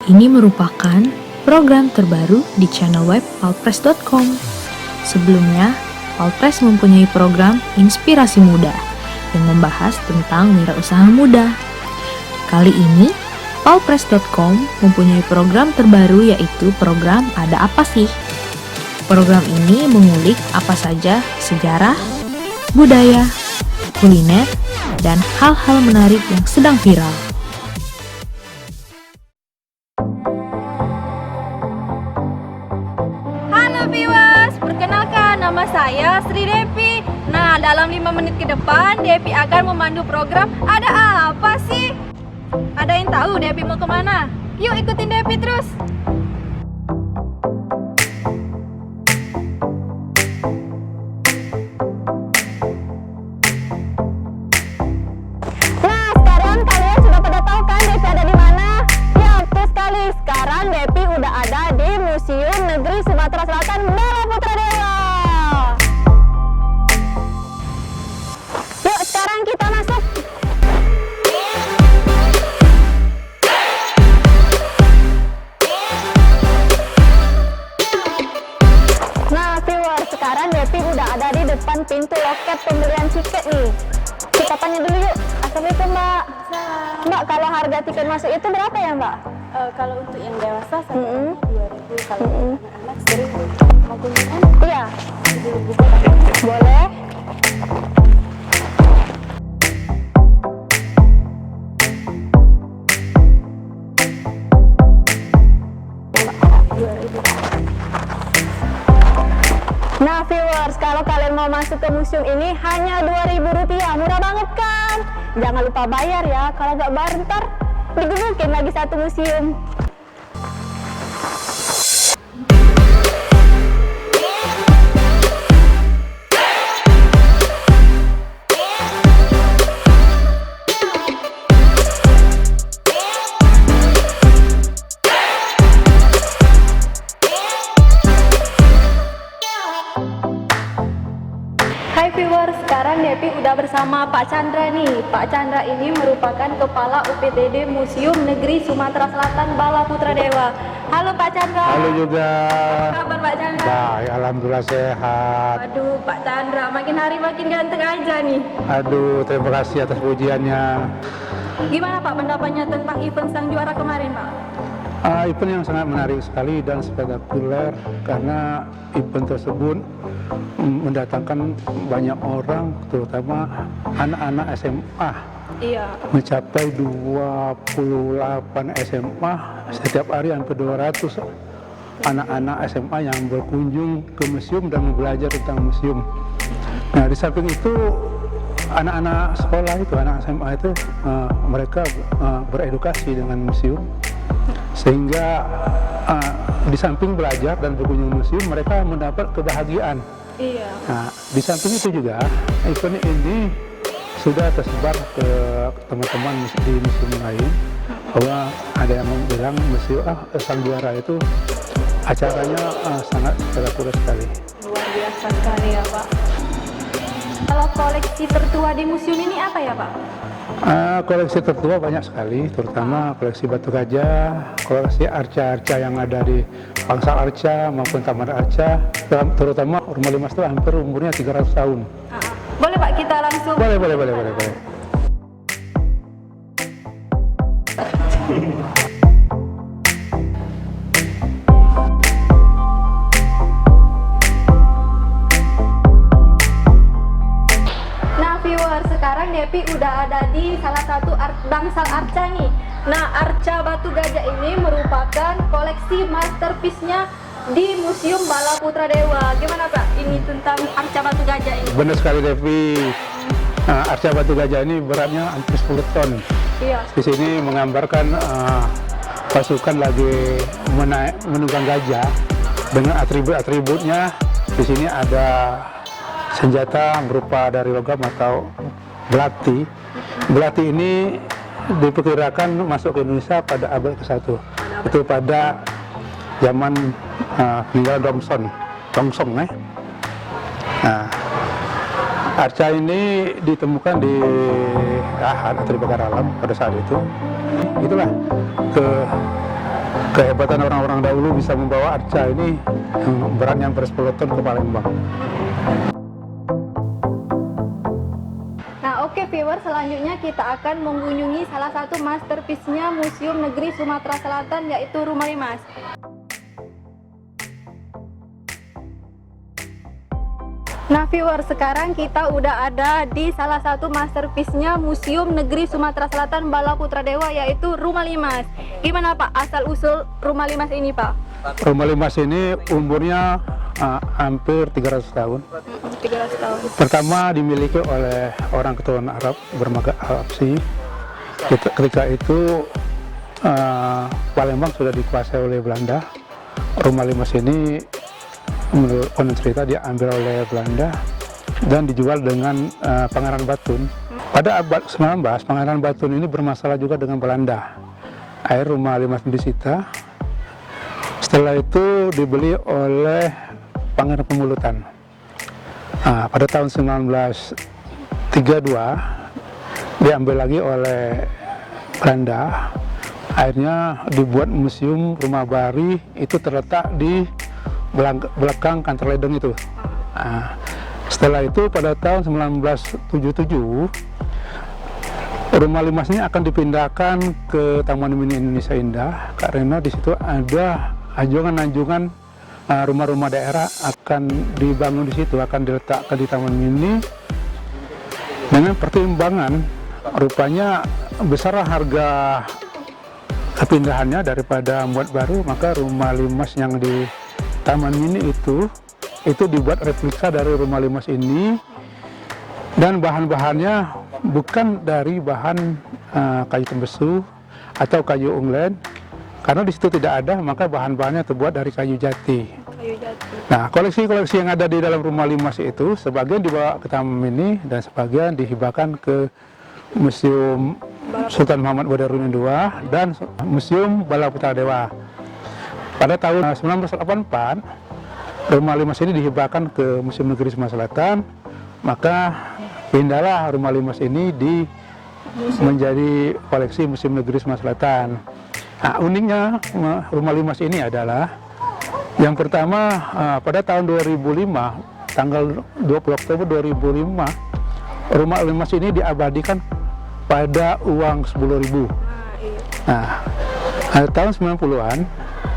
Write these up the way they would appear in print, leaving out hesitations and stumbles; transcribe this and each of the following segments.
Ini merupakan program terbaru di channel web palpress.com. Sebelumnya, Palpress mempunyai program Inspirasi Muda yang membahas tentang wirausaha muda. Kali ini, palpress.com mempunyai program terbaru yaitu program Ada Apa Sih? Program ini mengulik apa saja sejarah, budaya, kuliner, dan hal-hal menarik yang sedang viral. Halo viewers, perkenalkan nama saya Sri Devi. Nah, dalam 5 menit ke depan Devi akan memandu program Ada Apa Sih? Ada yang tahu Devi mau kemana? Yuk ikutin Devi terus. Nah, sekarang kalian sudah pada tahu kan Devi ada di mana? Ya, betul sekali. Sekarang Devi udah ada di Museum Negeri Sumatera Selatan Bala Putradewa. Yuk, sekarang kita masuk. Nah, viewers, sekarang Devi udah ada di depan pintu loket pembelian tiket nih. Kita tanya dulu yuk. Assalamualaikum Mbak. Mbak, kalau harga tiket masuk itu berapa ya Mbak? Kalau untuk yang dewasa sampai 2.000, kalau anak-anak 1.000. Mau kunjungan? Iya, Bisa boleh. Nah viewers, kalau kalian mau masuk ke museum ini hanya Rp2.000, murah banget kan? Jangan lupa bayar ya, kalau nggak bayar ntar digebukin lagi satu museum. Hai viewers, sekarang Devi udah bersama Pak Chandra nih. Pak Chandra ini merupakan Kepala UPTD Museum Negeri Sumatera Selatan Bala Putradewa. Halo Pak Chandra. Halo juga. Apa kabar Pak Chandra? Baik, alhamdulillah sehat. Aduh Pak Chandra, makin hari makin ganteng aja nih. Aduh, terima kasih atas pujiannya. Gimana Pak pendapatnya tentang event sang juara kemarin Pak? Event yang sangat menarik sekali dan spektakuler karena event tersebut mendatangkan banyak orang, terutama anak-anak SMA. Iya. Mencapai 28 SMA, setiap hari hampir 200 anak-anak SMA yang berkunjung ke museum dan belajar tentang museum. Nah, di samping itu anak-anak sekolah itu, anak SMA itu mereka beredukasi dengan museum, sehingga di samping belajar dan berkunjung museum mereka mendapat kebahagiaan. Iya. Nah, di samping itu juga event ini sudah tersebar ke teman-teman di museum lain, bahwa ada yang bilang museum sang juara itu acaranya sangat spektakuler sekali. Luar biasa sekali ya Pak. Kalau koleksi tertua di museum ini apa ya Pak? Koleksi tertua banyak sekali, terutama koleksi batu gajah, koleksi arca-arca yang ada di Pangsal Arca maupun Taman Arca, terutama Rumah Limas itu hampir umurnya 300 tahun. Boleh Pak kita langsung? Boleh. Nah viewers, sekarang Devi udah ada di salah satu bangsal arca nih. Nah, arca batu gajah ini merupakan koleksi masterpiece-nya di Museum Bala Putradewa. Gimana Pak ini tentang arca batu gajah ini? Benar sekali Devi. Arca batu gajah ini beratnya hampir 10 ton. Iya. Di sini menggambarkan pasukan lagi menunggang gajah dengan atribut-atributnya. Di sini ada senjata berupa dari logam atau belati. Belati ini diperkirakan masuk ke Indonesia pada abad ke-1. Itu pada zaman peninggalan Dongsong. Nah, arca ini ditemukan di lahan atau di bakar alam pada saat itu. Itulah kehebatan orang-orang dahulu bisa membawa arca ini yang beratnya hampir 10 ton ke Palembang. Nah, oke viewer, selanjutnya kita akan mengunjungi salah satu masterpiece-nya Museum Negeri Sumatera Selatan, yaitu Rumah Limas. Nah viewer, sekarang kita udah ada di salah satu masterpiece-nya Museum Negeri Sumatera Selatan Bala Putra Dewa, yaitu Rumah Limas. Gimana Pak asal-usul Rumah Limas ini Pak? Rumah Limas ini umurnya hampir 300 tahun. 300 tahun. Pertama dimiliki oleh orang keturunan Arab bermarga Al-Habsyi. Ketika itu Palembang sudah dikuasai oleh Belanda. Rumah Limas ini menurut konon cerita diambil oleh Belanda dan dijual dengan Pangeran Batun. Pada abad 19, Pangeran Batun ini bermasalah juga dengan Belanda. Akhirnya Rumah Limas disita. Setelah itu dibeli oleh Pangeran Pemulutan. Pada tahun 1932 diambil lagi oleh Belanda. Akhirnya dibuat museum Rumah Bari, itu terletak di belakang kantor ledeng itu. Setelah itu pada tahun 1977 Rumah Limas ini akan dipindahkan ke Taman Mini Indonesia Indah karena di situ ada anjungan-anjungan rumah-rumah daerah akan dibangun di situ, akan diletakkan di Taman Mini dengan pertimbangan rupanya besar harga kepindahannya daripada membuat baru, maka Rumah Limas yang di Taman Mini itu dibuat replika dari Rumah Limas ini, dan bahan-bahannya bukan dari bahan kayu tembesu atau kayu unglen, karena di situ tidak ada, maka bahan-bahannya terbuat dari kayu jati. Nah, koleksi-koleksi yang ada di dalam Rumah Limas itu sebagian dibawa ke Taman Mini dan sebagian dihibahkan ke Museum Sultan Muhammad Badarudin II dan Museum Bala Putra Dewa. Pada tahun 1984, Rumah Limas ini dihibahkan ke Museum Negeri Sumatera Selatan, maka pindahlah Rumah Limas ini menjadi koleksi Museum Negeri Sumatera Selatan. Nah, uniknya Rumah Limas ini adalah yang pertama pada tahun 2005, tanggal 20 Oktober 2005, Rumah Limas ini diabadikan pada uang 10.000. Nah, tahun 90-an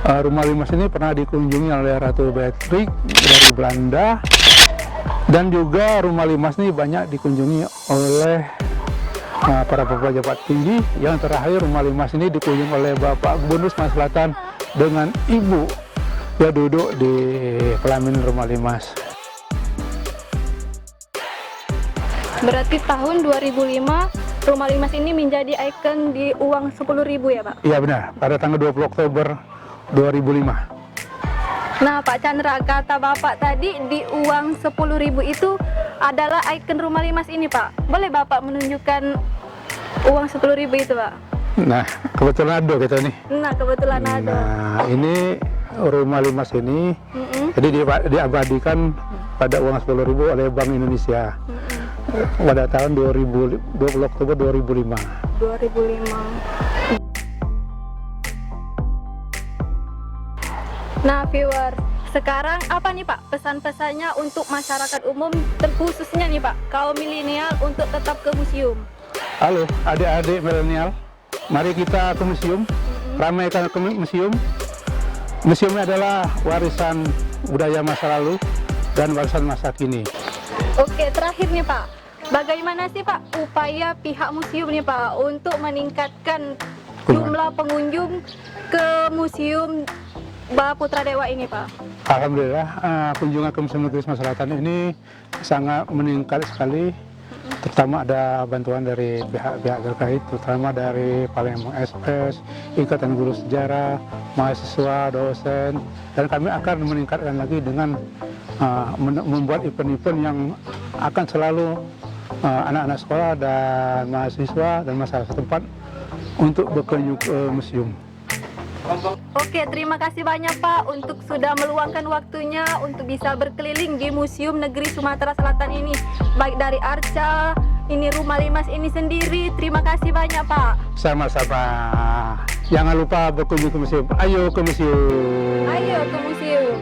Rumah Limas ini pernah dikunjungi oleh Ratu Beatrix dari Belanda, dan juga Rumah Limas ini banyak dikunjungi oleh para pejabat tinggi. Yang terakhir Rumah Limas ini dikunjungi oleh Bapak Gubernur Sumatera Selatan dengan Ibu yang duduk di pelaminan Rumah Limas. Berarti tahun 2005 Rumah Limas ini menjadi ikon di uang 10.000 ya Pak? Iya benar, pada tanggal 20 Oktober 2005. Nah Pak Chandra, kata Bapak tadi di uang 10.000 itu adalah ikon Rumah Limas ini Pak. Boleh Bapak menunjukkan uang 10.000 itu Pak? Nah, kebetulan ada kita nih. Nah kebetulan ada. Nah, ini Rumah Limas ini jadi diabadikan pada uang 10.000 oleh Bank Indonesia pada tahun 20 Oktober 2005. 2005. Nah viewer, sekarang apa nih Pak pesan-pesannya untuk masyarakat umum, terkhususnya nih Pak kaum milenial untuk tetap ke museum? Halo adik-adik milenial, mari kita ke museum, ramaikan ke museum. Museum adalah warisan budaya masa lalu dan warisan masa kini. Oke, terakhir nih Pak, bagaimana sih Pak upaya pihak museum nih Pak untuk meningkatkan jumlah pengunjung ke Museum Bala Putra Dewa ini Pak? Alhamdulillah, kunjungan ke Museum Negeri Sumatera Selatan ini sangat meningkat sekali. Terutama ada bantuan dari pihak-pihak terkait, terutama dari Palembang SPS, Ikatan Guru Sejarah, mahasiswa, dosen, dan kami akan meningkatkan lagi dengan membuat event-event yang akan selalu anak-anak sekolah dan mahasiswa dan masyarakat setempat untuk berkunjung ke museum. Oke, terima kasih banyak Pak untuk sudah meluangkan waktunya untuk bisa berkeliling di Museum Negeri Sumatera Selatan ini, baik dari arca, ini rumah Limas ini sendiri. Terima kasih banyak Pak. Sama-sama. Jangan lupa berkunjung ke museum. Ayo ke museum. Ayo ke museum.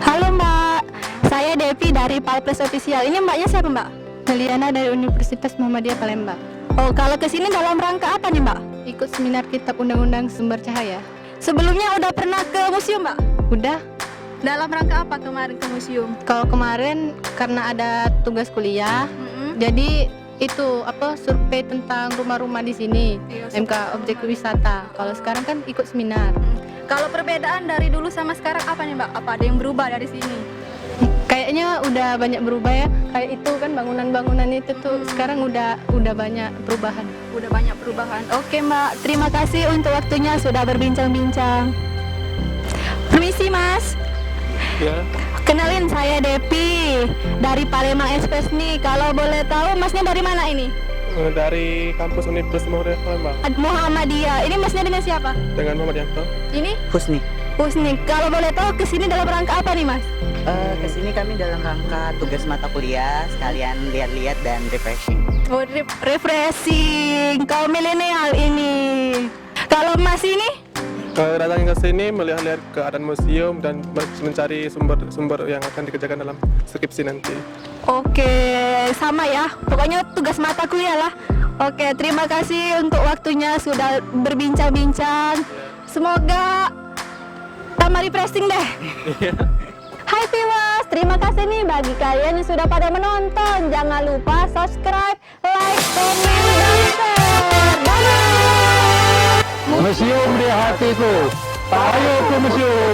Halo Mbak, saya Devi dari Palpres Official. Ini Mbaknya siapa Mbak? Heliana dari Universitas Muhammadiyah Palembang. Oh, kalau kesini dalam rangka apa nih Mbak? Ikut seminar Kitab Undang-Undang Sumber Cahaya. Sebelumnya udah pernah ke museum Mbak? Udah. Dalam rangka apa kemarin ke museum? Kalau kemarin karena ada tugas kuliah, jadi itu survei tentang rumah-rumah di sini, Iya, MK objek wisata. Kalau sekarang kan ikut seminar. Kalau perbedaan dari dulu sama sekarang apa nih Mbak? Apa ada yang berubah dari sini? Kayaknya udah banyak berubah ya. Kayak itu kan bangunan-bangunan itu tuh sekarang udah banyak perubahan. Udah banyak perubahan. Oke Mbak, terima kasih untuk waktunya sudah berbincang-bincang. Permisi Mas. Ya, Kenalin saya Depi dari Palembang Express nih. Kalau boleh tahu Masnya dari mana ini? dari kampus Universitas Muhammadiyah Palembang Muhammadiyah. Ini Masnya dengan siapa? dengan Muhammad Yanto. Ini Husni. Husni. Kalau boleh tahu kesini dalam rangka apa nih Mas? Kesini kami dalam rangka tugas mata kuliah, sekalian lihat-lihat dan refreshing. Oh, refreshing. Kaum milenial ini. Kalau Mas ini? Datang ke sini melihat-lihat keadaan museum dan mencari sumber-sumber yang akan dikerjakan dalam skripsi nanti. Oke, sama ya. Pokoknya tugas mata kuliah lah. Oke, terima kasih untuk waktunya sudah berbincang-bincang. Semoga tambah refreshing deh. Hai viewers, terima kasih nih bagi kalian yang sudah pada menonton. Jangan lupa subscribe, like, komen, dan share. Dadah! Museum di hatiku. Ayo ke museum.